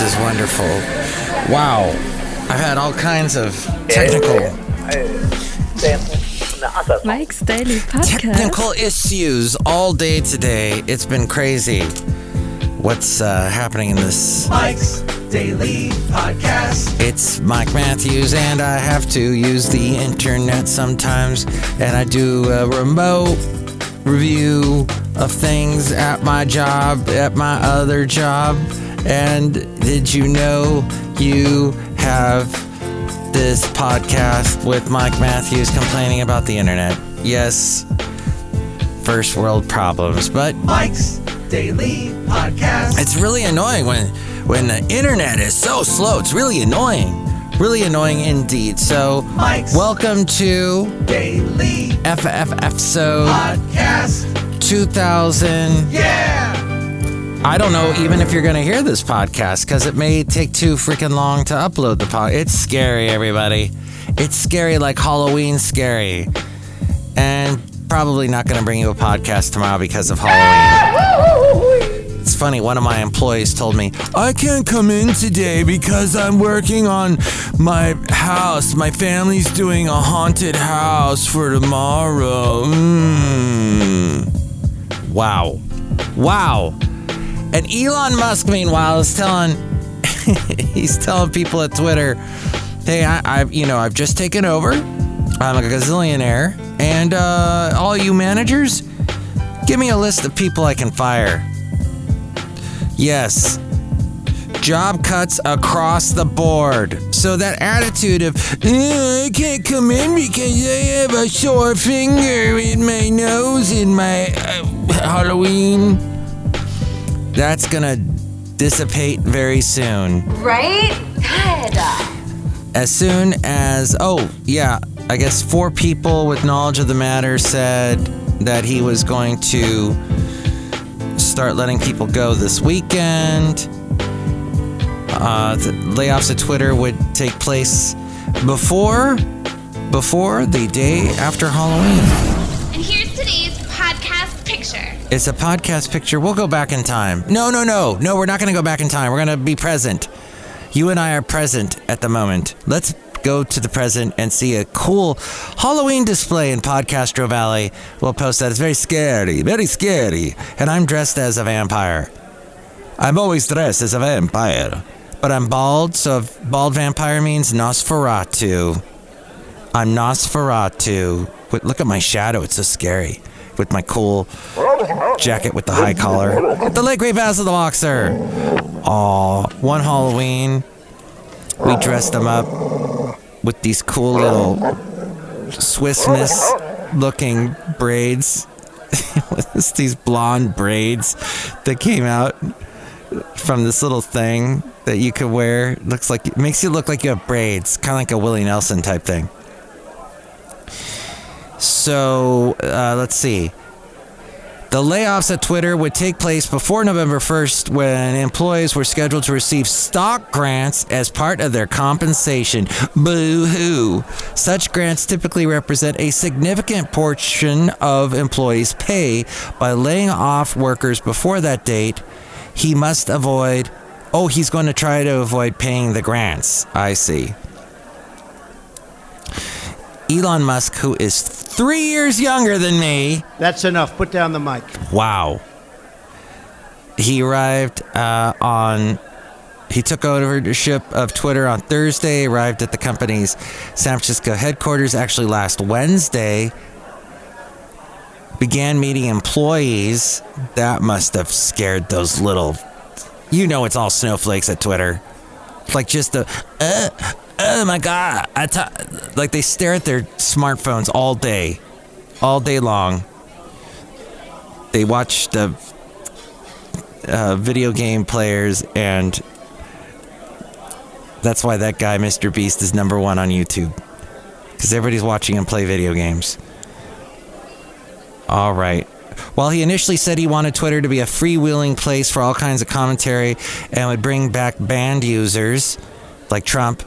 is wonderful. Wow. I've had all kinds of technical... Mike's Daily Podcast. Technical issues all day today. It's been crazy. What's happening in this... Mike's Daily Podcast. It's Mike Matthews, and I have to use the internet sometimes, and I do a remote review of things at my job, at my other job. And did you know you have this podcast with Mike Matthews complaining about the internet? Yes, first world problems, but Mike's Daily Podcast. It's really annoying when the internet is so slow. It's really annoying. Really annoying indeed. So, Mike's welcome to Daily episode Podcast 2000. Yeah! I don't know even if you're going to hear this podcast because it may take too freaking long to upload the podcast. It's scary, everybody. It's scary like Halloween scary. And probably not going to bring you a podcast tomorrow because of Halloween. It's funny, one of my employees told me, I can't come in today because I'm working on my house. My family's doing a haunted house for tomorrow. Wow. And Elon Musk, meanwhile, is he's telling people at Twitter, hey, I've just taken over. I'm a gazillionaire. And all you managers, give me a list of people I can fire. Yes. Job cuts across the board. So that attitude of, I can't come in because I have a sore finger in my nose in my Halloween, that's gonna dissipate very soon. Right? Good. As soon as, I guess 4 people with knowledge of the matter said that he was going to start letting people go this weekend. The layoffs at Twitter would take place before the day after Halloween. And here's today's podcast picture. It's a podcast picture. We'll go back in time. No, we're not going to go back in time. We're going to be present. You and I are present at the moment. Let's go to the present and see a cool Halloween display in Podcastro Valley. We'll post that. It's very scary. And I'm dressed as a vampire. I'm always dressed as a vampire. But I'm bald, so if bald vampire means Nosferatu. I'm Nosferatu. Look at my shadow. It's so scary. With my cool jacket with the high collar. The late great Basil the Boxer. Aw, one Halloween, we dressed him up with these cool little Swiss Miss looking braids. These blonde braids that came out from this little thing that you could wear. It makes you look like you have braids, kind of like a Willie Nelson type thing. So, let's see. The layoffs at Twitter would take place before November 1st when employees were scheduled to receive stock grants as part of their compensation. Boo-hoo. Such grants typically represent a significant portion of employees' pay. By laying off workers before that date, he must avoid... Oh, he's going to try to avoid paying the grants. I see. Elon Musk, who is 3 years younger than me. That's enough. Put down the mic. Wow. He arrived he took ownership of Twitter on Thursday, arrived at the company's San Francisco headquarters actually last Wednesday, began meeting employees. That must have scared those little, it's all snowflakes at Twitter. Like just the, oh my God. Like they stare at their smartphones all day long. They watch the video game players, and that's why that guy, Mr. Beast, is number 1 on YouTube. Because everybody's watching him play video games. All right. While he initially said he wanted Twitter to be a freewheeling place for all kinds of commentary and would bring back banned users like Trump,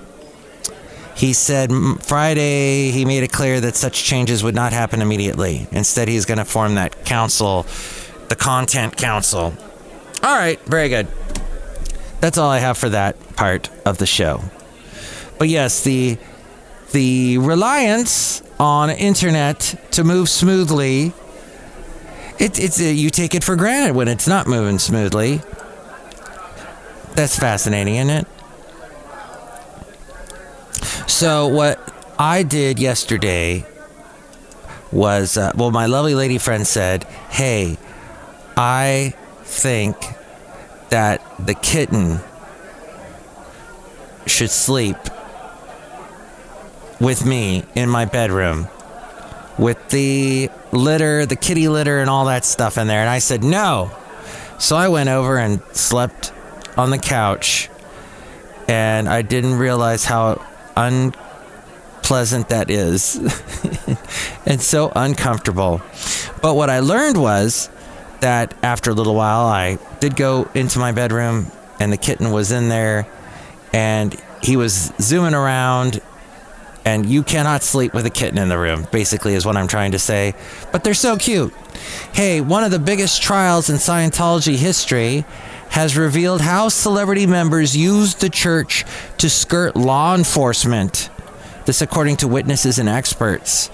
he said Friday he made it clear that such changes would not happen immediately. Instead, he's going to form that council, the Content Council. All right, very good. That's all I have for that part of the show. But yes, the reliance on internet to move smoothly, it's you take it for granted when it's not moving smoothly. That's fascinating, isn't it? So what I did yesterday was, my lovely lady friend said, hey, I think that the kitten should sleep with me in my bedroom with the litter, the kitty litter and all that stuff in there. And I said, no. So I went over and slept on the couch, and I didn't realize how unpleasant that is and so uncomfortable. But what I learned was that after a little while, I did go into my bedroom, and the kitten was in there, and he was zooming around, and you cannot sleep with a kitten in the room, basically is what I'm trying to say. But they're so cute. Hey, one of the biggest trials in Scientology history has revealed how celebrity members used the church to skirt law enforcement. This according to witnesses and experts.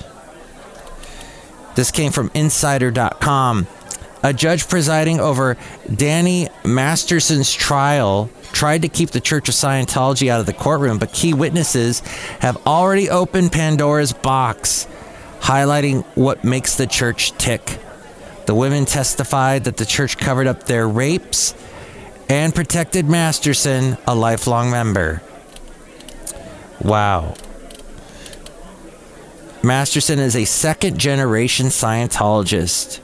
This came from Insider.com. A judge presiding over Danny Masterson's trial tried to keep the Church of Scientology out of the courtroom, but key witnesses have already opened Pandora's box, highlighting what makes the church tick. The women testified that the church covered up their rapes and protected Masterson, a lifelong member. Wow. Masterson is a second-generation Scientologist,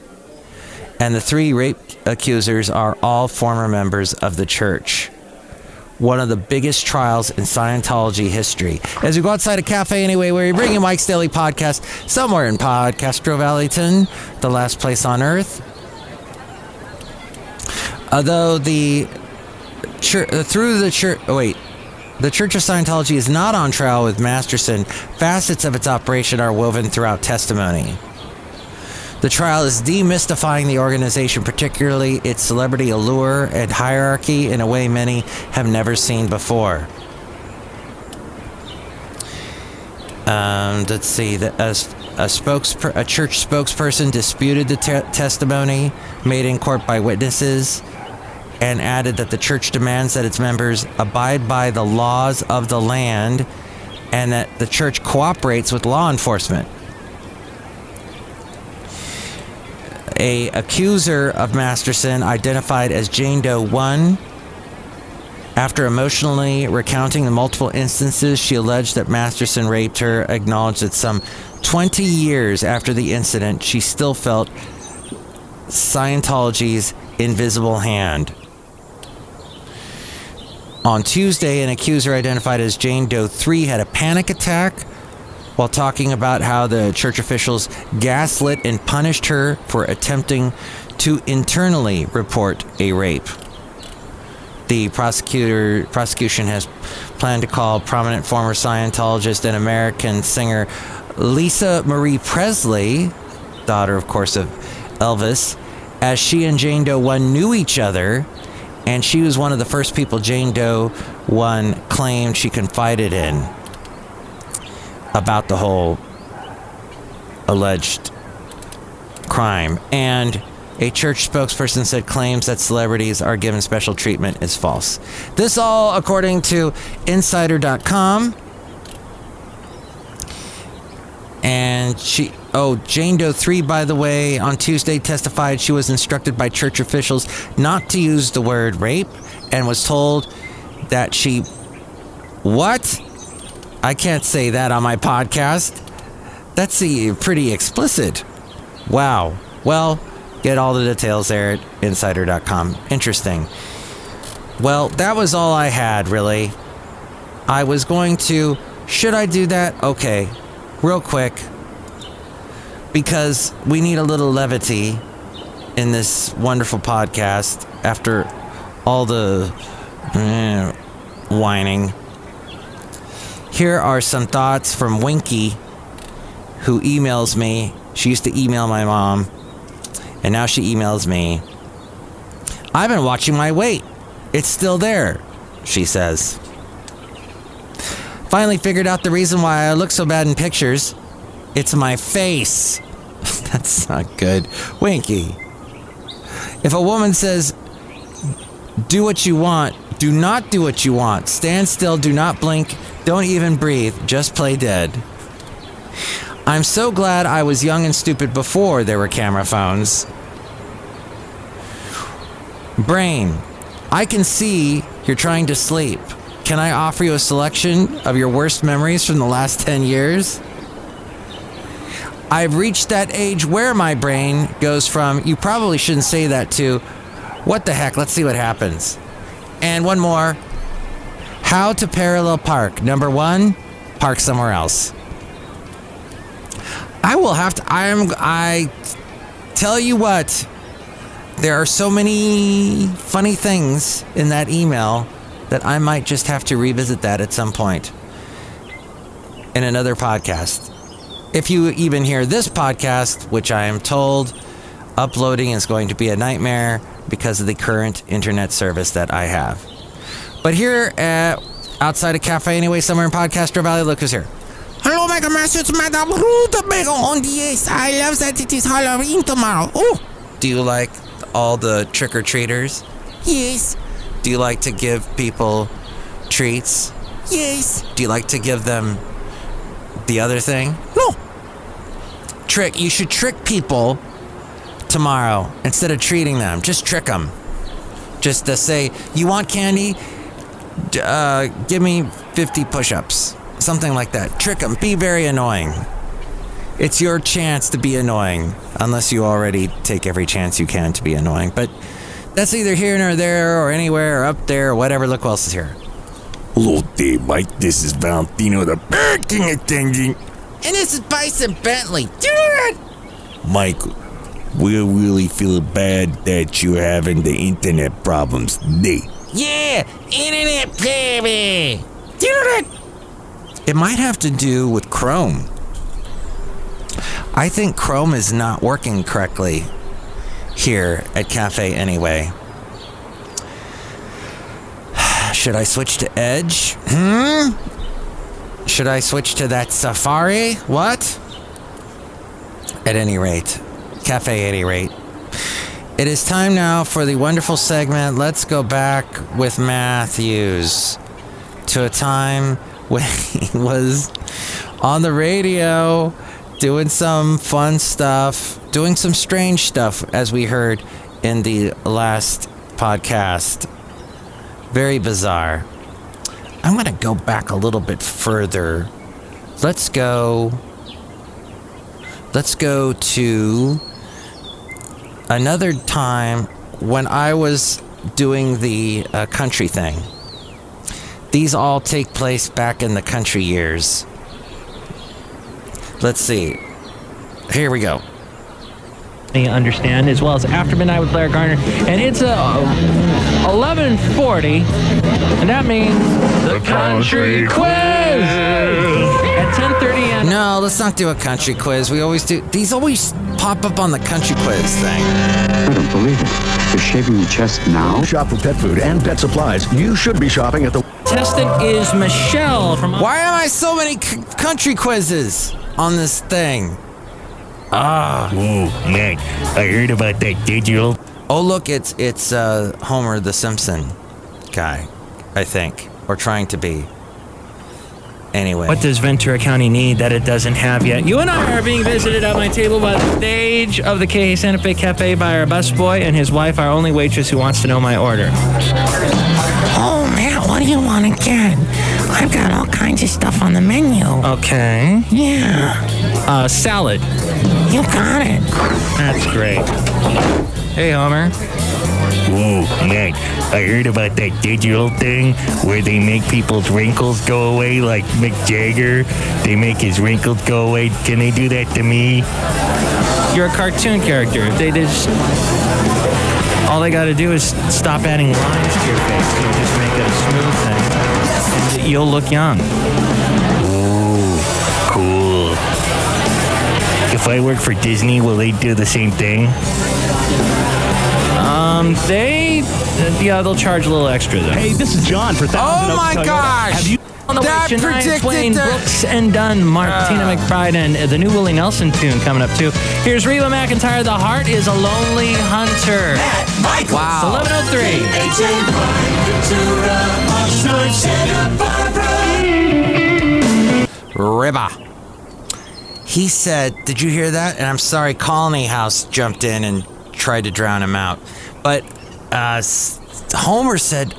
and the 3 rape accusers are all former members of the church. One of the biggest trials in Scientology history. As we go outside a cafe anyway, where we bring you Mike's Daily Podcast, somewhere in Podcastro Valleyton, the last place on earth. Although the Church of Scientology is not on trial with Masterson, facets of its operation are woven throughout testimony. The trial is demystifying the organization, particularly its celebrity allure and hierarchy, in a way many have never seen before. Let's see. A church spokesperson disputed the testimony made in court by witnesses and added that the church demands that its members abide by the laws of the land and that the church cooperates with law enforcement. A accuser of Masterson, identified as Jane Doe 1, after emotionally recounting the multiple instances she alleged that Masterson raped her, acknowledged that some 20 years after the incident, she still felt Scientology's invisible hand. On Tuesday, an accuser identified as Jane Doe 3 had a panic attack while talking about how the church officials gaslit and punished her for attempting to internally report a rape. The prosecution has planned to call prominent former Scientologist and American singer Lisa Marie Presley, daughter, of course, of Elvis, as she and Jane Doe 1 knew each other, and she was one of the first people Jane Doe 1 claimed she confided in about the whole alleged crime. And a church spokesperson said claims that celebrities are given special treatment is false. This all according to Insider.com. And Jane Doe 3, by the way, on Tuesday testified she was instructed by church officials not to use the word rape and was told that she... What? I can't say that on my podcast. That's pretty explicit. Wow. Well, get all the details there at Insider.com. Interesting. Well, that was all I had, really. I was going to... Should I do that? Okay. Real quick. Because we need a little levity in this wonderful podcast after all the whining. Here are some thoughts from Winky, who emails me. She used to email my mom, and now she emails me. I've been watching my weight. It's still there. she says. Finally figured out the reason why I look so bad in pictures. It's my face. That's not good. Winky. If a woman says, do what you want, do not do what you want. Stand still, do not blink, don't even breathe, just play dead. I'm so glad I was young and stupid before there were camera phones. Brain, I can see you're trying to sleep. Can I offer you a selection of your worst memories from the last 10 years? I've reached that age where my brain goes from, you probably shouldn't say that, to, what the heck, let's see what happens. And one more. How to parallel park. Number 1, park somewhere else. I will have to, I tell you what, there are so many funny things in that email that I might just have to revisit that at some point in another podcast. If you even hear this podcast, which I am told uploading is going to be a nightmare because of the current internet service that I have. But here outside a cafe anyway, somewhere in Podcaster Valley, look who's here. Hello, Mega Master, it's Madame Rootabega on the ace. I love that it is Halloween tomorrow. Oh, Do you like all the trick-or-treaters? yes, Do you like to give people treats? yes. Do you like to give them the other thing? No, You should trick people tomorrow instead of treating them. Just trick them. Just to say, you want candy? Give me 50 push-ups. Something like that. Trick them. Be very annoying. It's your chance to be annoying, unless you already take every chance you can to be annoying. But that's either here nor there, or anywhere, or up there, or whatever. Look who else is here. Hello there, Mike. This is Valentino, the Burger King attendant. and this is Bison Bentley. Mike, we're really feeling bad that you're having the internet problems today. Yeah, internet baby. It might have to do with Chrome. I think Chrome is not working correctly here at Cafe anyway. Should I switch to Edge? Should I switch to that Safari? What? At any rate, Cafe at any rate. It is time now for the wonderful segment, Let's Go Back with Matthews, to a time when he was on the radio doing some fun stuff, doing some strange stuff, as we heard in the last podcast. Very bizarre. I'm going to go back a little bit further. Let's go to another time when I was doing the country thing. These all take place back in the country years. Let's see. Here we go. Understand, as well as After Midnight with Blair Garner, and it's 11:40, and that means the country quiz at 10:30. No, let's not do a country quiz. We always do. These always pop up on the country quiz thing. I don't believe it. You're shaving your chest now? Shop for pet food and pet supplies. You should be shopping at the... Contestant is Michelle from... Why am I so many country quizzes on this thing? Oh, man, I heard about that digital. Oh, look, it's Homer the Simpson guy, I think, or trying to be. Anyway. What does Ventura County need that it doesn't have yet? You and I are being visited at my table by the stage of the K Santa Fe Cafe by our busboy and his wife, our only waitress who wants to know my order. Oh, man, what do you want again? I've got all kinds of stuff on the menu. Okay. Yeah, Salad. you got it. That's great. Hey, Homer. Oh, man, I heard about that digital thing where they make people's wrinkles go away, like Mick Jagger. They make his wrinkles go away. Can they do that to me? You're a cartoon character. They just... All they got to do is stop adding lines to your face. You'll just make it a smooth thing. And you'll look young. Oh, cool. If I work for Disney, will they do the same thing? They'll charge a little extra though. Hey, this is John for Thousand Oh Oaks my Toyota. gosh! Have you? On the way, That Shania predicted Twain, the- Brooks and Dunn, Martina McBride, and the new Willie Nelson tune coming up too. Here's Reba McEntire. The Heart is a Lonely Hunter. It's Wow. 11:03. Ribba. He said, did you hear that? And I'm sorry, Colony House jumped in and tried to drown him out. But Homer said,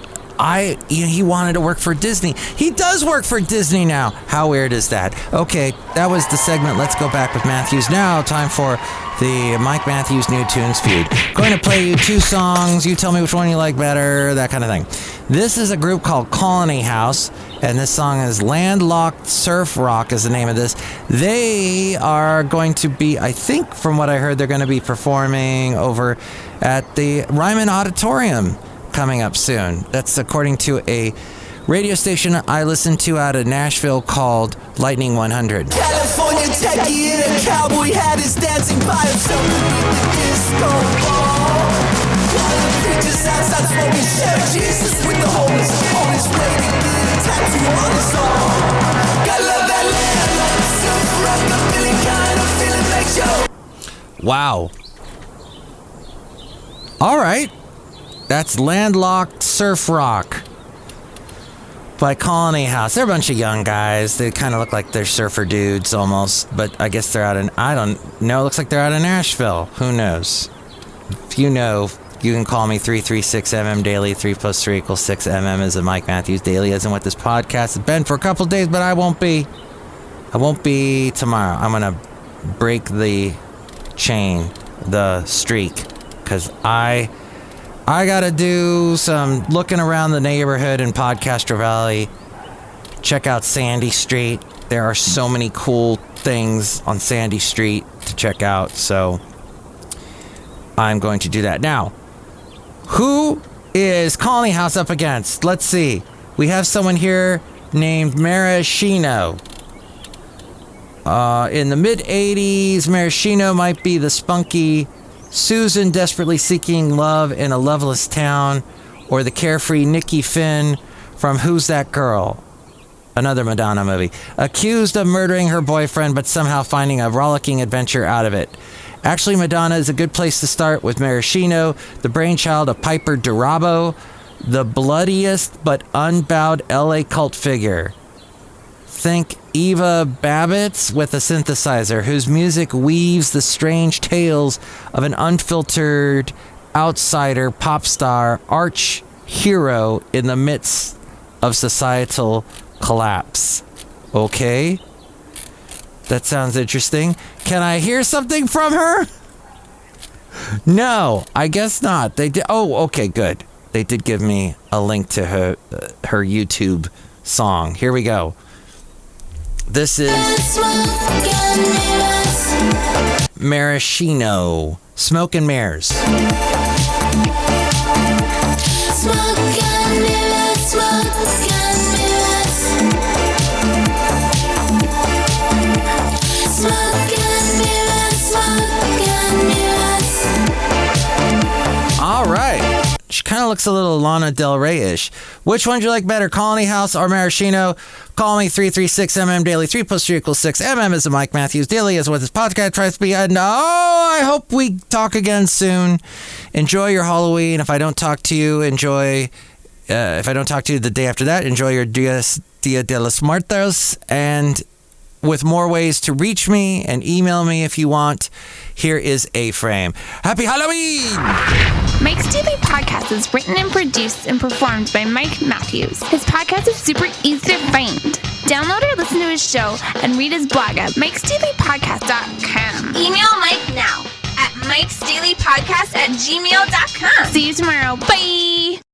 he wanted to work for Disney. He does work for Disney now. How weird is that? Okay, that was the segment. Let's go back with Matthews. Now, time for the Mike Matthews New Tunes Feud. Going to play you 2 songs. You tell me which one you like better, that kind of thing. This is a group called Colony House, and this song is Landlocked Surf Rock is the name of this. They are going to be, I think from what I heard, they're going to be performing over at the Ryman Auditorium coming up soon. That's according to a radio station I listen to out of Nashville called Lightning 100. California techie in a cowboy hat is dancing by himself beneath the disco ball. While the preachers outside smoking share Jesus with the homeless on his way to get a tattoo on his arm. Gotta love that land, like a surf rock, a feeling kind of feeling makes you. Wow. All right. That's Landlocked Surf Rock by Colony House. They're a bunch of young guys. They kind of look like they're surfer dudes almost, but I guess they're out in, I don't know, it looks like they're out of Nashville. Who knows? If you know, you can call me 336MM Daily. 3 + 3 = 6. MM is a Mike Matthews Daily. Isn't what this podcast has been for a couple days, but I won't be tomorrow. I'm going to break the chain, the streak, because I gotta do some looking around the neighborhood in Podcaster Valley. Check out Sandy Street. There are so many cool things on Sandy Street to check out, so I'm going to do that. Now, who is Colony House up against? Let's see. We have someone here named Maraschino. In the mid-'80s, Maraschino might be the spunky Susan desperately seeking love in a loveless town, or the carefree Nikki Finn from Who's That Girl? Another Madonna movie. Accused of murdering her boyfriend, but somehow finding a rollicking adventure out of it. Actually, Madonna is a good place to start with Maraschino, the brainchild of Piper DiRabo, the bloodiest but unbowed LA cult figure. Think Eva Babbitt with a synthesizer, whose music weaves the strange tales of an unfiltered outsider pop star arch hero in the midst of societal collapse. Okay? That sounds interesting. Can I hear something from her? No, I guess not. They did. Oh, okay, good. They did give me a link to her YouTube song. Here we go. This is Maraschino, Smoke and Mirrors. All right. She kind of looks a little Lana Del Rey-ish. Which one do you like better, Colony House or Maraschino? Call me 336MM Daily. 3 + 3 = 6. MM is the Mike Matthews Daily, is what this podcast tries to be. And I hope we talk again soon. Enjoy your Halloween. If I don't talk to you, enjoy. If I don't talk to you the day after that, enjoy your Dia de los Muertos. And with more ways to reach me and email me if you want, here is A-Frame. Happy Halloween! Mike's Daily Podcast is written and produced and performed by Mike Matthews. His podcast is super easy to find. Download or listen to his show and read his blog at mikesdailypodcast.com. Email Mike now at mikesdailypodcast@gmail.com. See you tomorrow. Bye!